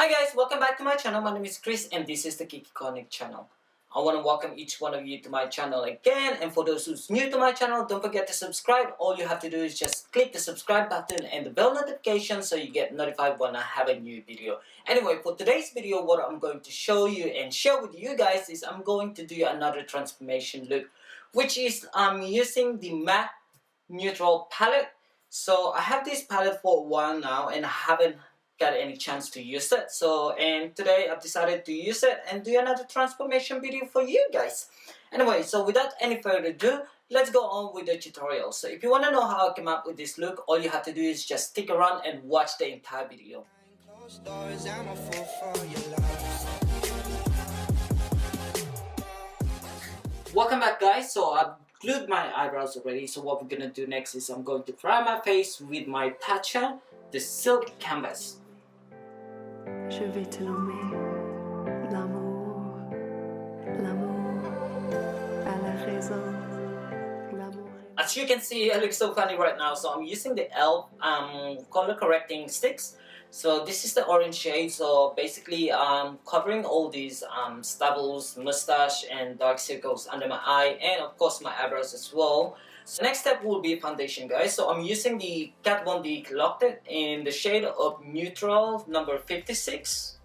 Hi guys, welcome back to my channel. My name is Chris and this is the KIKICONIC channel. I want to welcome each one of you to my channel again, and for those who's new to my channel, don't forget to subscribe. All you have to do is just click the subscribe button and the bell notification so you get notified when I have a new video. Anyway, for today's video, what I'm going to show you and share with you guys is I'm going to do another transformation look, which is I'm using the matte neutral palette. So I have this palette for a while now and I haven't got any chance to use it, and today I've decided to use it and do another transformation video for you guys. Anyway, so without any further ado, let's go on with the tutorial. So if you want to know how I came up with this look, all you have to do is just stick around and watch the entire video. Welcome back guys. So I've glued my eyebrows already, so what we're gonna do next is I'm going to prime my face with my Tatcha, the silk canvas. Je vais te nommer Lamour, Lamour, à la raison, Lamour. As you can see, I look so funny right now, so I'm using the e.l.f. color correcting sticks. So this is the orange shade, so basically I'm covering all these stubbles, mustache and dark circles under my eye, and of course my eyebrows as well. So next step will be foundation guys. So I'm using the Kat Von D Locked It in the shade of neutral number 56.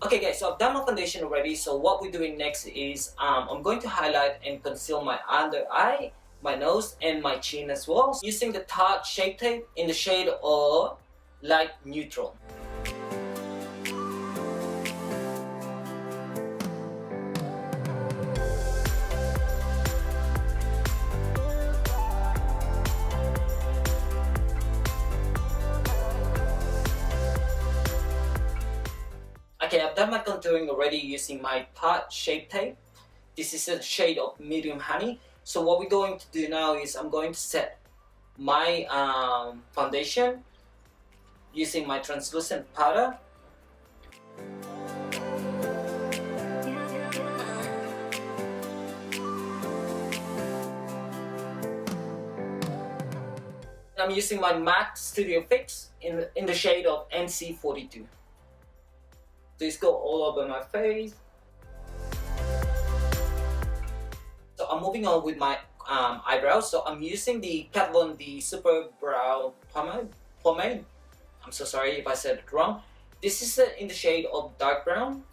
Okay guys, so I've done my foundation already, so what we're doing next is I'm going to highlight and conceal my under eye, my nose and my chin as well, using the Tarte Shape Tape in the shade of light neutral. Okay, I've done my contouring already using my Tarte Shape Tape. This is a shade of medium honey. So what we're going to do now is I'm going to set my foundation using my translucent powder. I'm using my MAC Studio Fix in the shade of NC42. This go all over my face. So I'm moving on with my eyebrows. So I'm using the Kat Von D Super Brow Pomade. I'm so sorry if I said it wrong. This is in the shade of dark brown.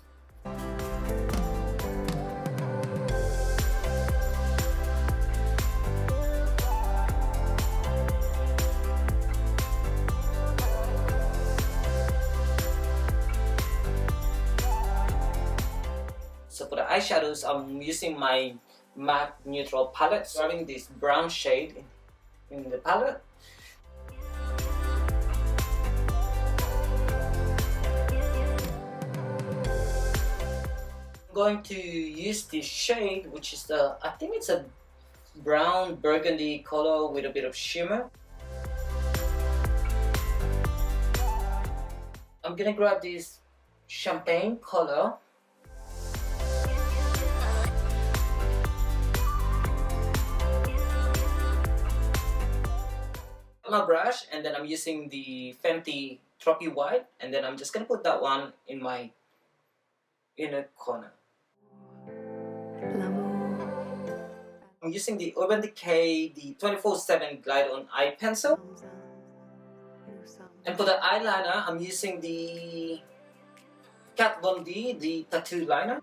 So for the eyeshadows, I'm using my matte neutral palette, having this brown shade in the palette. I'm going to use this shade, which is I think it's a brown burgundy color with a bit of shimmer. I'm gonna grab this champagne color. My brush, and then I'm using the Fenty Trophy White, and then I'm just gonna put that one in my inner corner. I'm using the Urban Decay, the 24/7 Glide On Eye Pencil. And for the eyeliner, I'm using the Kat Von D, the Tattoo Liner.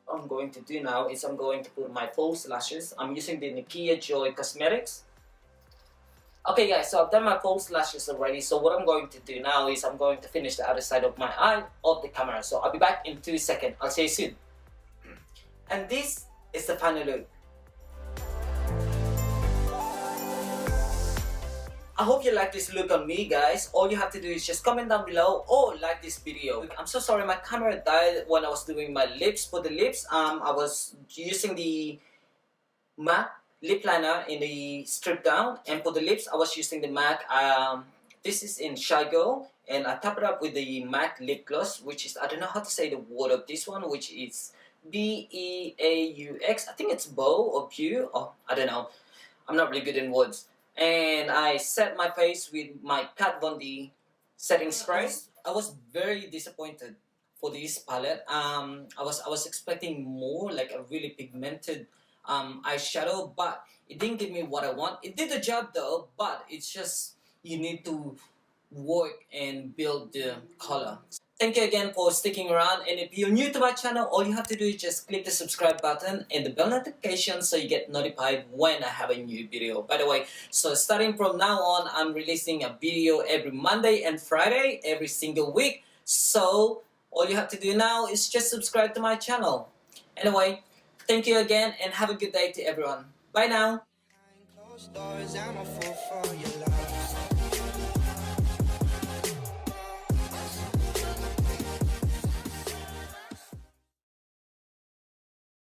I'm going to do now is I'm going to put my false lashes. I'm using the Nikkia Joy Cosmetics. Okay guys, so I've done my false lashes already, so what I'm going to do now is I'm going to finish the other side of my eye of the camera. So I'll be back in 2 seconds. I'll see you soon. And this is the final look. I hope you like this look on me guys. All you have to do is just comment down below or like this video. I'm so sorry my camera died when I was doing my lips. For the lips, I was using the matte lip liner in the strip down, and for the lips I was using the MAC. This is in Shy Girl and I top it up with the matte lip gloss, which is, I don't know how to say the word of this one, which is Beaux. I think it's bow or pew, or I don't know. I'm not really good in words. And I set my face with my Kat Von D setting spray. I was very disappointed for this palette. I was expecting more, like a really pigmented eyeshadow, but it didn't give me what I want. It did the job though, but it's just you need to work and build the color. Thank you again for sticking around, and if you're new to my channel, all you have to do is just click the subscribe button and the bell notification so you get notified when I have a new video. By the way, so starting from now on, I'm releasing a video every Monday and Friday every single week, so all you have to do now is just subscribe to my channel. Anyway, thank you again and have a good day to everyone. Bye now.